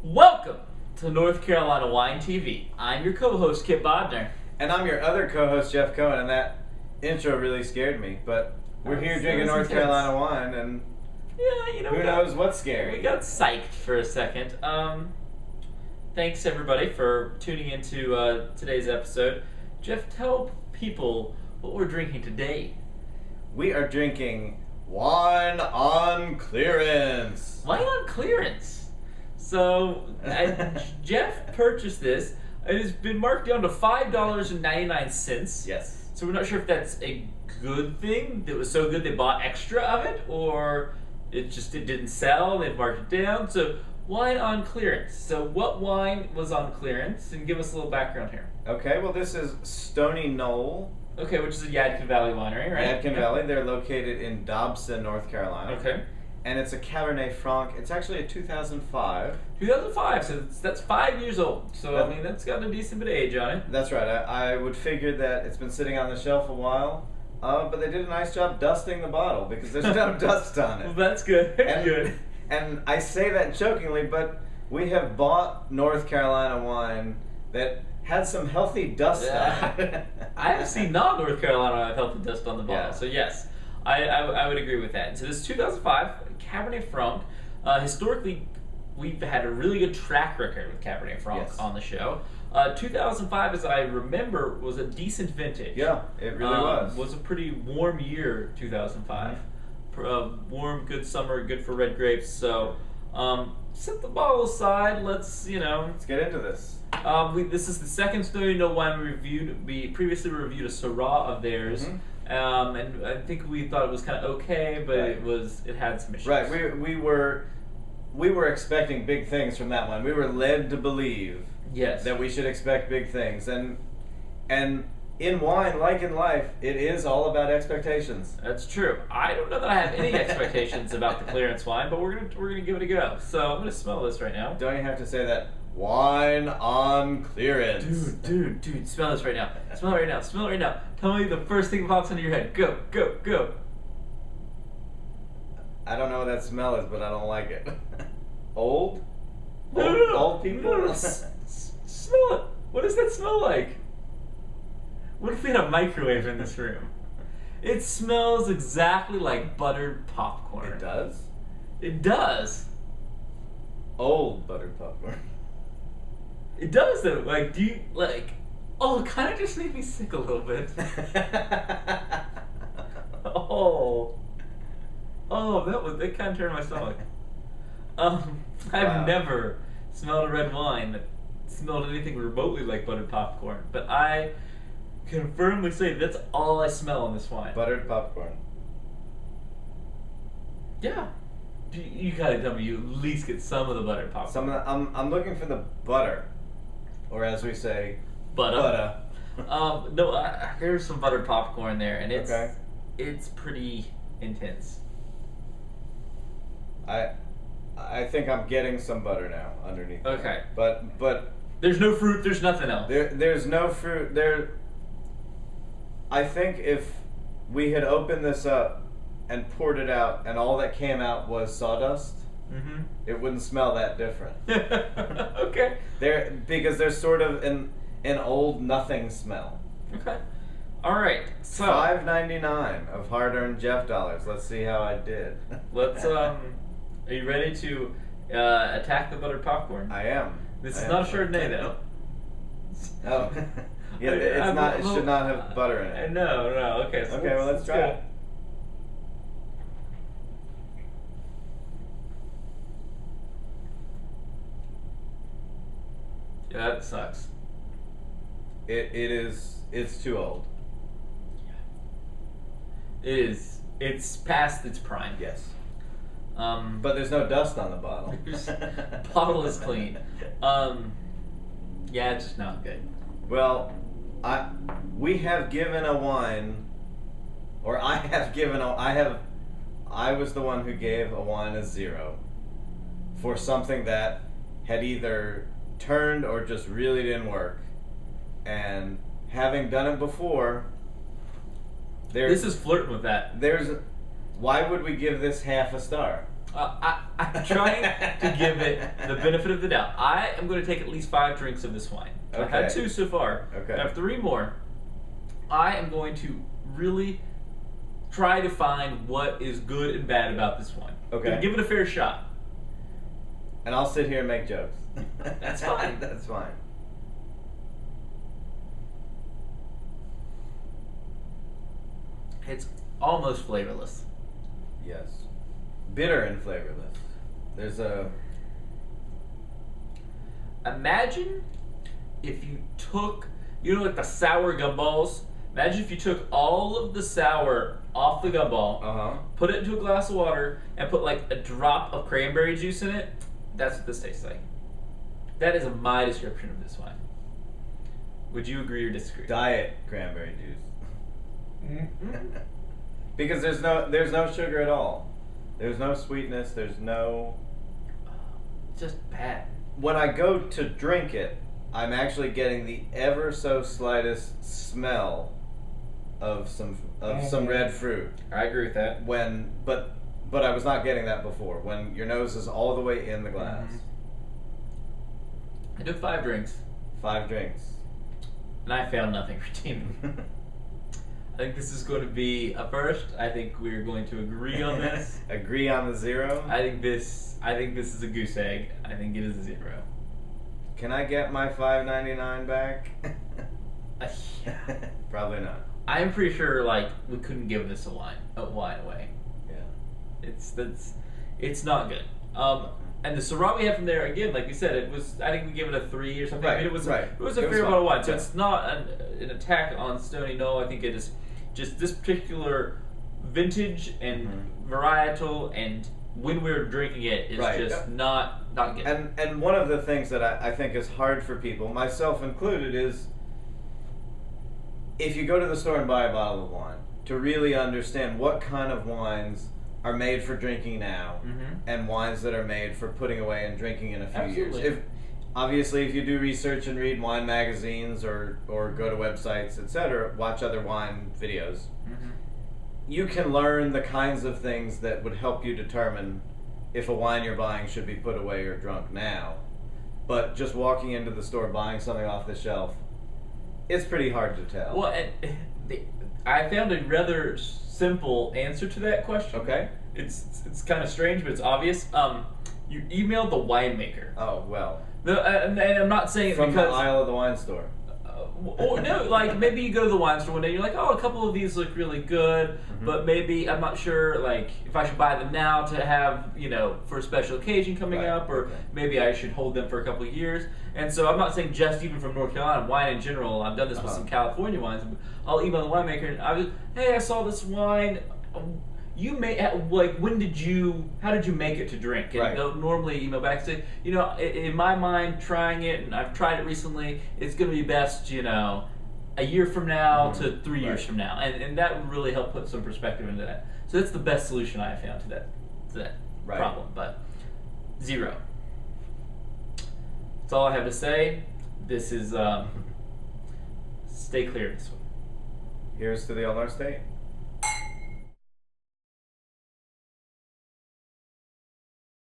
Welcome to North Carolina Wine TV. I'm your co-host, Kip Bodner. And I'm your other co-host, Jeff Cohen, and that intro really scared me, but we're here drinking North Carolina wine, and who knows what's scary. We got psyched for a second. Thanks, everybody, for tuning into today's episode. Jeff, tell people what we're drinking today. We are drinking wine on clearance. Wine on clearance. So, Jeff purchased this. It has been marked down to $5.99. Yes. So we're not sure if that's a good thing. That was so good they bought extra of it, or it didn't sell. They marked it down. So wine on clearance. So what wine was on clearance? And give us a little background here. Okay. Well, this is Stony Knoll. Okay, which is a Yadkin Valley winery, right? Yadkin Valley. They're located in Dobson, North Carolina. Okay. And it's a Cabernet Franc. It's actually a 2005. 2005, so that's 5 years old. So, I mean, that's got a decent bit of age on it. That's right. I would figure that it's been sitting on the shelf a while, but they did a nice job dusting the bottle because there's no dust on it. Well, that's good. Good. And I say that jokingly, but we have bought North Carolina wine that had some healthy dust on it. I have seen non-North Carolina have healthy dust on the bottle, so yes. I would agree with that. So this is 2005 Cabernet Franc. Historically, we've had a really good track record with Cabernet Franc on the show. 2005, as I remember, was a decent vintage. Yeah, it really was. Was a pretty warm year, 2005. Mm-hmm. Warm, good summer, good for red grapes. So set the bottle aside. Let's get into this. This is the second Stony Knoll wine we reviewed. We previously reviewed a Syrah of theirs. Mm-hmm. And I think we thought it was kind of okay, but it had some issues. Right, we were expecting big things from that one. We were led to believe that we should expect big things, and in wine, like in life, it is all about expectations. That's true. I don't know that I have any expectations about the clearance wine, but we're gonna give it a go. So I'm gonna smell this right now. Don't you have to say that? Wine on clearance. Dude, smell this right now. Smell it right now. Tell me the first thing that pops into your head. Go. I don't know what that smell is, but I don't like it. Old? No. Old people? No. Smell it. What does that smell like? What if we had a microwave in this room? It smells exactly like buttered popcorn. It does? It does. Old buttered popcorn. It does though. Like, do you Oh, it kind of just made me sick a little bit. That kind of turned my stomach. I've never smelled a red wine that smelled anything remotely like buttered popcorn, but I can firmly say that's all I smell in this wine. Buttered popcorn. Yeah. You gotta tell me you at least get some of the buttered popcorn. I'm looking for the butter, or as we say, butter. There's some buttered popcorn there, and it's pretty intense. I think I'm getting some butter now underneath. Okay. But there's no fruit. There's nothing else. There's no fruit there. I think if we had opened this up and poured it out, and all that came out was sawdust, it wouldn't smell that different. Okay. Because there's sort of an old nothing smell. Okay. All right. So $5.99 of hard-earned Jeff dollars. Let's see how I did. Let's. Are you ready to attack the buttered popcorn? I am. This is not a Chardonnay, though. Oh. Yeah, it's not. It should not have butter in it. No. Okay. So well, let's try it. Yeah, that sucks. It's too old. Yeah. It is. It's past its prime. Yes. But there's no dust on the bottle. Bottle is clean. Yeah, it's just not good. Well, we have given a wine, or I was the one who gave a wine a 0 for something that had either turned or just really didn't work. And having done it before, this is flirting with that. Why would we give this half a star? I trying to give it the benefit of the doubt. I am going to take at least 5 drinks of this wine. Okay. I've had 2 so far. Okay. I have 3 more. I am going to really try to find what is good and bad about this wine. Okay. Give it a fair shot. And I'll sit here and make jokes. That's fine. That's fine. It's almost flavorless. Yes. Bitter and flavorless. There's a... Imagine if you took, like the sour gumballs. Imagine if you took all of the sour off the gumball, put it into a glass of water, and put like a drop of cranberry juice in it. That's what this tastes like. That is my description of this wine. Would you agree or disagree? Diet cranberry juice. Mm-hmm. Because there's no sugar at all. There's no sweetness. There's no... Just bad. When I go to drink it, I'm actually getting the ever so slightest smell of some red fruit. I agree with that. But I was not getting that before. When your nose is all the way in the glass. I did 5 drinks. 5 drinks. And I found nothing redeeming. I think this is going to be a first. I think we're going to agree on this. Agree on the 0? I think this is a goose egg. I think it is a 0. Can I get my $5.99 back? Probably not. I'm pretty sure we couldn't give this a wine away. Yeah. It's not good. And the Syrah we had from there, again, like we said, I think we gave it a 3 or something. Right, I mean, it was right. a fair amount of wine. So it's not an attack on Stony Knoll. I think it is just this particular vintage and varietal, and when we're drinking it is just not good. And one of the things that I think is hard for people, myself included, is if you go to the store and buy a bottle of wine, to really understand what kind of wines are made for drinking now, and wines that are made for putting away and drinking in a few years. Obviously, if you do research and read wine magazines or go to websites, etc., watch other wine videos, you can learn the kinds of things that would help you determine if a wine you're buying should be put away or drunk now. But just walking into the store, buying something off the shelf, it's pretty hard to tell. Well, I found a rather simple answer to that question. Okay. It's kind of strange, but it's obvious. You emailed the winemaker. Oh, well. And I'm not saying it from because... the aisle of the wine store. Or no, maybe you go to the wine store one day and you're like, oh, a couple of these look really good, but maybe I'm not sure, if I should buy them now to have, for a special occasion coming up, or maybe I should hold them for a couple of years. And so I'm not saying just even from North Carolina, wine in general. I've done this with some California wines. I'll email the winemaker and hey, I saw this wine. You made how did you make it to drink? And they'll normally email back and say, in my mind, trying it, and I've tried it recently, it's going to be best, a year from now to 3 years from now, and that would really help put some perspective into that. So that's the best solution I have found to that problem. But 0. That's all I have to say. This is stay clear this way. Here's to the All-Star State.